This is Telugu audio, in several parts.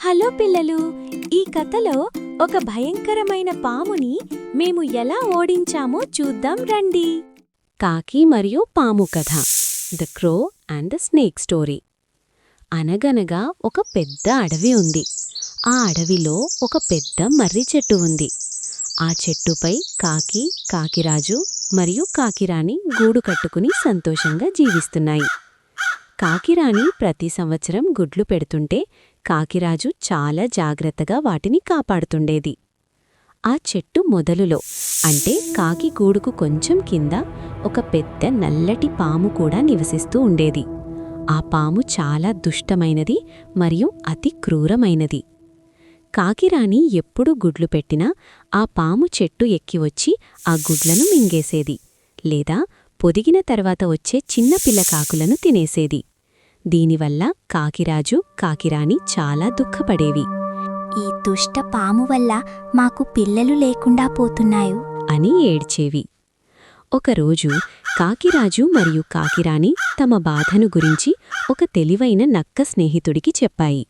హలో పిల్లలు, ఈ కథలో ఒక భయంకరమైన పాముని మేము ఎలా ఓడించామో చూద్దాం రండి. కాకి మరియు పాము కథ, the crow and the snake story. అనగనగా ఒక పెద్ద అడవి ఉంది. ఆ అడవిలో ఒక పెద్ద మర్రి చెట్టు ఉంది. ఆ చెట్టుపై కాకి, కాకిరాజు మరియు కాకిరాణి గూడు కట్టుకుని సంతోషంగా జీవిస్తున్నాయి. కాకిరాణి ప్రతి సంవత్సరం గుడ్లు పెడుతుంటే కాకిరాజు చాలా జాగ్రత్తగా వాటిని కాపాడుతుండేది. ఆ చెట్టు మొదలులో, అంటే కాకి గూడుకు కొంచెం కింద, ఒక పెద్ద నల్లటి పాము కూడా నివసిస్తూ ఉండేది. ఆ పాము చాలా దుష్టమైనది మరియు అతి క్రూరమైనది. కాకిరాణి ఎప్పుడు గుడ్లు పెట్టినా ఆ పాము చెట్టు ఎక్కివచ్చి ఆ గుడ్లను మింగేసేది, లేదా పొదిగిన తర్వాత వచ్చే చిన్న పిల్ల కాకులను తినేసేది. దీనివల్ల కాకిరాజు, కాకిరాణి చాలా దుఃఖపడేవి. ఈ దుష్ట పాము వల్ల మాకు పిల్లలు లేకుండా పోతున్నాయి అని ఏడ్చేవి. ఒకరోజు కాకిరాజు మరియు కాకిరాణి తమ బాధను గురించి ఒక తెలివైన నక్క స్నేహితుడికి చెప్పాయి.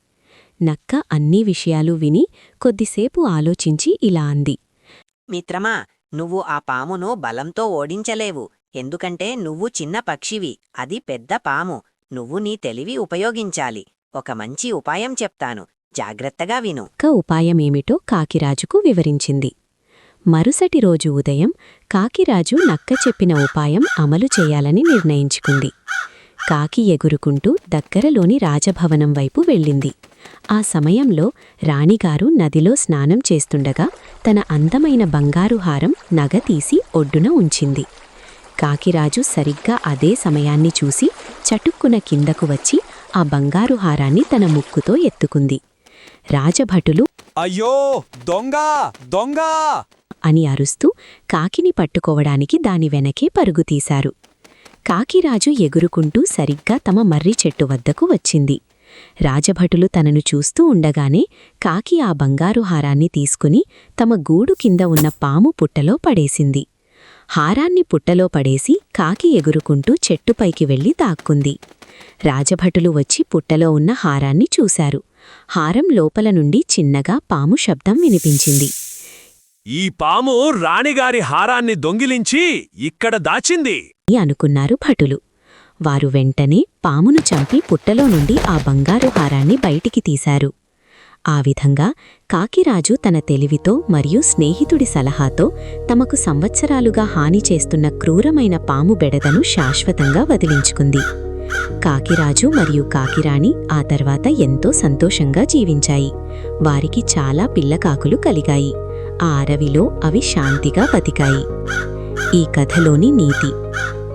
నక్క అన్ని విషయాలు విని కొద్దిసేపు ఆలోచించి ఇలా అంది. మిత్రమా, నువ్వు ఆ పామును బలంతో ఓడించలేవు. ఎందుకంటే నువ్వు చిన్న పక్షివి, అది పెద్ద పాము. నువ్వు నీ తెలివి ఉపయోగించాలి. ఒక మంచి ఉపాయం చెప్తాను, జాగ్రత్తగా విను. ఉపాయమేమిటో కాకిరాజుకు వివరించింది. మరుసటి రోజు ఉదయం కాకిరాజు నక్క చెప్పిన ఉపాయం అమలు చేయాలని నిర్ణయించుకుంది. కాకి ఎగురుకుంటూ దగ్గరలోని రాజభవనం వైపు వెళ్ళింది. ఆ సమయంలో రాణిగారు నదిలో స్నానం చేస్తుండగా తన అందమైన బంగారు హారం నగ తీసి ఒడ్డున ఉంచింది. కాకిరాజు సరిగ్గా అదే సమయాన్ని చూసి చటుక్కున కిందకు వచ్చి ఆ బంగారు హారాన్ని తన ముక్కుతో ఎత్తుకుంది. రాజభటులు అయ్యో దొంగ దొంగ అని అరుస్తూ కాకిని పట్టుకోవడానికి దాని వెనకే పరుగుతీశారు. కాకిరాజు ఎగురుకుంటూ సరిగ్గా తమ మర్రి చెట్టు వద్దకు వచ్చింది. రాజభటులు తనను చూస్తూ ఉండగానే కాకి ఆ బంగారు హారాన్ని తీసుకుని తమ గూడు కింద ఉన్న పాము పుట్టలో పడేసింది. హారాన్ని పుట్టలో పడేసి కాకి ఎగురుకుంటూ చెట్టుపైకి వెళ్లి దాక్కుంది. రాజభటులు వచ్చి పుట్టలో ఉన్న హారాన్ని చూశారు. హారం లోపల నుండి చిన్నగా పాము శబ్దం వినిపించింది. ఈ పాము రాణిగారి హారాన్ని దొంగిలించి ఇక్కడ దాచింది అనుకున్నారు భటులు. వారు వెంటనే పామును చంపి పుట్టలో నుండి ఆ బంగారు హారాన్ని బయటికి తీశారు. ఆ విధంగా కాకిరాజు తన తెలివితో మరియు స్నేహితుడి సలహాతో తమకు సంవత్సరాలుగా హాని చేస్తున్న క్రూరమైన పాము బెడదను శాశ్వతంగా వదిలించుకుంది. కాకిరాజు మరియు కాకిరాణి ఆ తర్వాత ఎంతో సంతోషంగా జీవించాయి. వారికి చాలా పిల్లకాకులు కలిగాయి. ఆ అడవిలో అవి శాంతిగా బతికాయి. ఈ కథలోని నీతి: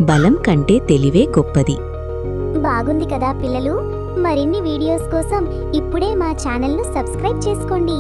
బలం కంటే తెలివే గొప్పది. బాగుంది కదా పిల్లలు? మరిన్ని వీడియోస్ కోసం ఇప్పుడే మా ఛానల్ను సబ్స్క్రైబ్ చేసుకోండి.